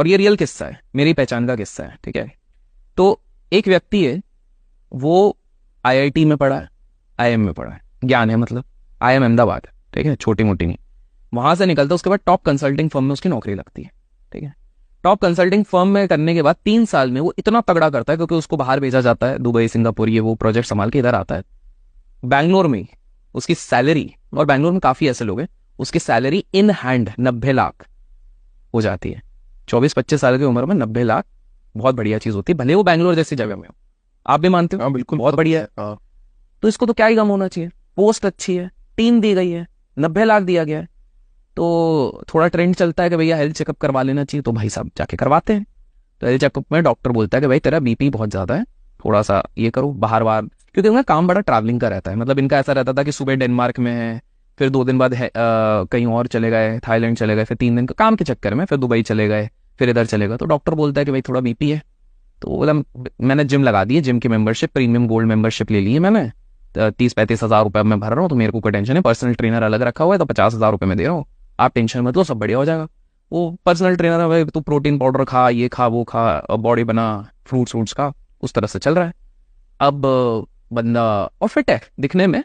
और ये रियल किस्सा है, मेरी पहचान का किस्सा है, ठीक है। तो एक व्यक्ति है, वो आईआईटी में पढ़ा है, आईएम में पढ़ा है, ज्ञान है मतलब, आईएम अहमदाबाद, ठीक है, छोटी मोटी नहीं। वहां से निकलता है, उसके बाद टॉप कंसल्टिंग फर्म में उसकी नौकरी लगती है, ठीक है। टॉप कंसल्टिंग फर्म में करने के बाद 3 साल में वो इतना तगड़ा करता है, क्योंकि उसको बाहर भेजा जाता है, दुबई सिंगापुर ये वो प्रोजेक्ट संभाल के इधर आता है। बैंगलोर में उसकी सैलरी, और बैंगलोर में काफी ऐसे लोग हैं, उसकी सैलरी इन हैंड 90 लाख हो जाती है। 24-25 साल की उम्र में 90 लाख बहुत बढ़िया चीज होती है, भले वो बैंगलोर जैसी जगह में हो। आप भी मानते हो? हाँ बिल्कुल, बहुत बढ़िया है। हाँ। तो इसको तो क्या ही गम होना चाहिए, पोस्ट अच्छी है, टीम दी गई है, 90 लाख दिया गया है। तो थोड़ा ट्रेंड चलता है कि भैया हेल्थ चेकअप करवा लेना चाहिए, तो भाई साहब जाके करवाते हैं। तो हेल्थ चेकअप में डॉक्टर बोलता है कि भाई तेरा बीपी बहुत ज्यादा है, थोड़ा सा ये करो, बाहर बाहर, क्योंकि उनका काम बड़ा ट्रैवलिंग का रहता है। मतलब इनका ऐसा रहता था कि सुबह डेनमार्क में है, फिर 2 दिन बाद कहीं और चले गए, थाईलैंड चले गए, फिर 3 दिन का काम के चक्कर में फिर दुबई चले गए, फिर इधर चले गए। तो डॉक्टर बोलता है कि भाई थोड़ा बीपी है। तो बोला मैंने जिम लगा दी है, जिम की मेंबरशिप, प्रीमियम गोल्ड मेंबरशिप ले ली है मैंने, 30-35 हज़ार रुपये मैं भर रहा हूँ, तो मेरे को कोई टेंशन है, पर्सनल ट्रेनर अलग रखा हुआ है, तो 50 हज़ार रुपये मैं दे रहा हूँ, आप टेंशन मत लो, सब बढ़िया हो जाएगा। वो पर्सनल ट्रेनर है भाई, तू प्रोटीन पाउडर खा, ये खा वो खा, बॉडी बना, फ्रूट्स व्रूट्स खा, उस तरह से चल रहा है। अब बंदा और फिट है दिखने में,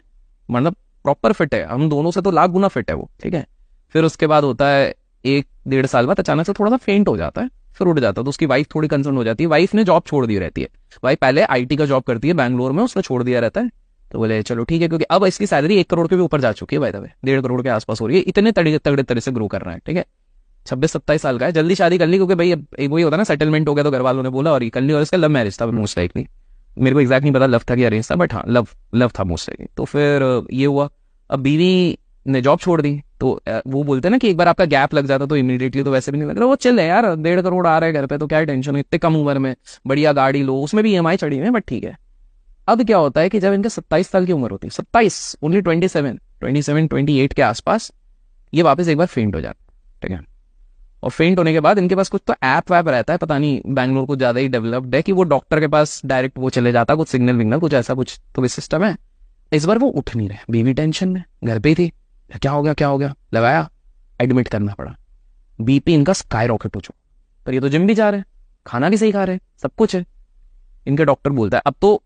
मतलब प्रॉपर फिट है, हम दोनों से तो लाख गुना फिट है वो, ठीक है। फिर उसके बाद होता है 1-1.5 साल बाद अचानक से थोड़ा सा फेंट हो जाता है, फिर उठ जाता है। तो उसकी वाइफ थोड़ी कंसर्न हो जाती है, वाइफ ने जॉब छोड़ दी रहती है, वाइफ पहले आईटी का जॉब करती है बैंगलोर में, उसने छोड़ दिया रहता है। तो बोले चलो ठीक है, क्योंकि अब इसकी सैलरी 1 करोड़ के भी ऊपर जा चुकी है, बाय द वे 1.5 करोड़ के आसपास हो रही है, इतने तगड़े तगड़े तरह से ग्रो कर रहा है, ठीक है। 26-27 साल का है, जल्दी शादी कर ली, क्योंकि भाई अब वही होता है ना, सेटलमेंट हो गया तो घर वालों ने बोला, और ये कर ली। और इसका लव मैरिज था मोस्ट लाइकली, मेरे को एग्जैक्ट नहीं पता लव था कि अरेंज था, बट हाँ लव लव था मोस्ट लाइकली। तो फिर ये हुआ, अब बीवी ने जॉब छोड़ दी। तो वो बोलते हैं ना कि एक बार आपका गैप लग जाता तो इमीडिएटली तो वैसे भी नहीं लग रहा, वो चल है यार, 1.5 करोड़ आ रहा है घर पे, तो क्या टेंशन है, इतने कम उम्र में बढ़िया गाड़ी लो, उसमें भी ईएमआई चढ़ी हुई है, बट ठीक है। अब क्या होता है कि जब इनके 27 साल की उम्र होती है, 27, ओनली 27 के आसपास, ये वापस एक बार फेंट हो जाता है, ठीक है। और फेंट होने के बाद इनके पास कुछ तो ऐप वैप रहता है, पता नहीं बैंगलोर को ज्यादा ही डेवलप्ड है, कि वो डॉक्टर के पास डायरेक्ट वो चले जाता, कुछ सिग्नल विग्नल कुछ ऐसा कुछ तो भी सिस्टम है। इस बार वो उठ नहीं रहे, बीवी टेंशन में घर पे ही थी, क्या हो गया क्या हो गया, लगाया, एडमिट करना पड़ा। बीपी इनका स्काई रॉकेट हो चुका। पर ये तो जिम भी जा रहे हैं, खाना भी सही खा रहे हैं, सब कुछ है। इनके डॉक्टर बोलता है अब तो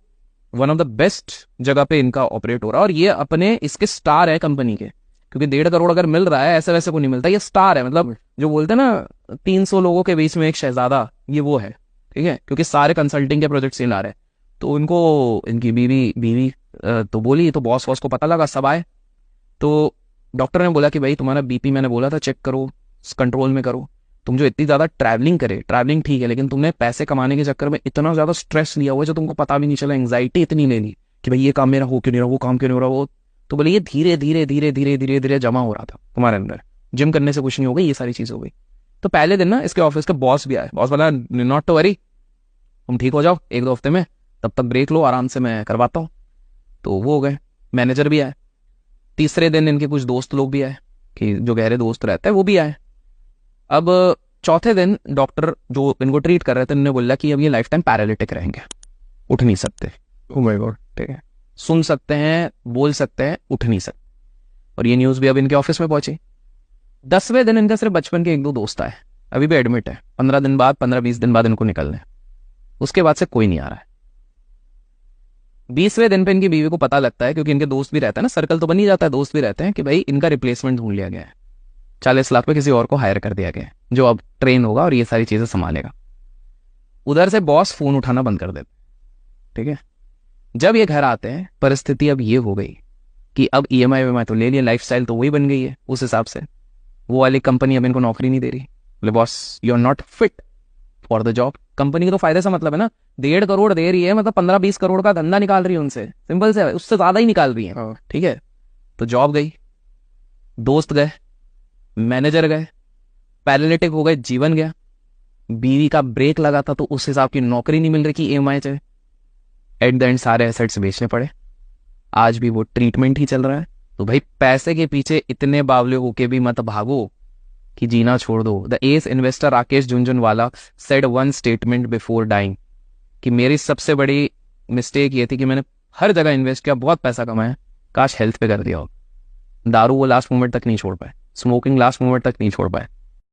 वन ऑफ द बेस्ट जगह पे इनका ऑपरेट हो रहा है, और ये अपने इसके स्टार है कंपनी के, क्योंकि 1.5 करोड़ अगर मिल रहा है ऐसे वैसे को नहीं मिलता, ये स्टार है, मतलब जो बोलते हैं ना 300 लोगों के बीच में एक शहजादा, ये वो है, ठीक है, क्योंकि सारे कंसल्टिंग के प्रोजेक्ट्स ये ला रहे हैं। तो इनको इनकी बीवी बीवी तो बोली, तो बॉस वॉस को पता लगा, सब आए। तो डॉक्टर ने बोला कि भाई तुम्हारा बीपी मैंने बोला था चेक करो, कंट्रोल में करो, तुम जो इतनी ज्यादा ट्रैवलिंग करे, ट्रैवलिंग ठीक है, लेकिन तुमने पैसे कमाने के चक्कर में इतना ज्यादा स्ट्रेस लिया हुआ है जो तुमको पता भी नहीं चला, एंग्जाइटी इतनी ले ली कि भाई ये काम मेरा हो क्यों नहीं रहा, वो काम क्यों नहीं हो रहा, वो। तो बोले ये धीरे धीरे धीरे धीरे धीरे धीरे जमा हो रहा था तुम्हारे अंदर, जिम करने से कुछ नहीं हो गई, ये सारी चीज हो गई। तो पहले दिन ना इसके ऑफिस का बॉस भी आया, बॉस बोला नॉट टू वरी, तुम ठीक हो जाओ 1-2 हफ्ते में, तब तक ब्रेक लो आराम से, मैं करवाता हूँ। तो वो हो गए, मैनेजर भी आए। तीसरे दिन इनके कुछ दोस्त लोग भी आए, कि जो गहरे दोस्त रहते हैं वो भी आए। अब चौथे दिन डॉक्टर जो इनको ट्रीट कर रहे थे उन्होंने बोला कि अब ये लाइफ टाइम पैरालिटिक रहेंगे, उठ नहीं सकते, ओ माय गॉड। ठीक है, सुन सकते हैं, बोल सकते हैं, उठ नहीं सकते। और ये न्यूज़ भी अब इनके ऑफिस में पहुंची। 10वें दिन इनका सिर्फ बचपन के 1-2 दोस्त आए, अभी भी एडमिट है, 15 दिन बाद, 15-20 दिन बाद इनको निकलने हैं। उसके बाद से कोई नहीं आ रहा है। 20वें दिन पे इनकी बीवी को पता लगता है, क्योंकि इनके दोस्त भी रहते हैं ना, सर्कल तो बन ही जाता है, दोस्त भी रहते हैं, कि भाई इनका रिप्लेसमेंट ढूंढ लिया गया है, 40 लाख पे किसी और को हायर कर दिया गया है, जो अब ट्रेन होगा और ये सारी चीजें संभालेगा। उधर से बॉस फोन उठाना बंद कर देते, ठीक है। जब ये घर आते हैं, परिस्थिति अब ये हो गई कि अब ईएमआई वीएमआई तो ले लिया, लाइफस्टाइल तो वही बन गई है उस हिसाब से, वो वाली कंपनी अब इनको नौकरी नहीं दे रही। बोले boss you are not fit for the job. Company के तो फायदे से मतलब है ना, 1.5 करोड़ दे रही है, मतलब 15-20 करोड़ का धंधा निकाल रही है उनसे, सिंपल से, उससे ज्यादा ही निकाल रही है, हाँ। ठीक है। तो जॉब गई, दोस्त गए, मैनेजर गए, पैरालिटिक हो गए, जीवन गया। बीवी का ब्रेक लगा था तो उस हिसाब की नौकरी नहीं मिल रही कि ईएमआई से, एट द एंड सारे एसेट्स बेचने पड़े, आज भी वो ट्रीटमेंट ही चल रहा है। तो भाई पैसे के पीछे इतने बावले होके भी मत भागो कि जीना छोड़ दो। The ace investor Rakesh Jhunjhunwala said one statement before dying, कि मेरी सबसे बड़ी मिस्टेक ये थी कि मैंने हर जगह इन्वेस्ट किया, बहुत पैसा कमाया, काश हेल्थ पे कर दिया हो। दारू वो लास्ट मोमेंट तक नहीं छोड़ पाए, स्मोकिंग लास्ट मोमेंट तक नहीं छोड़ पाए,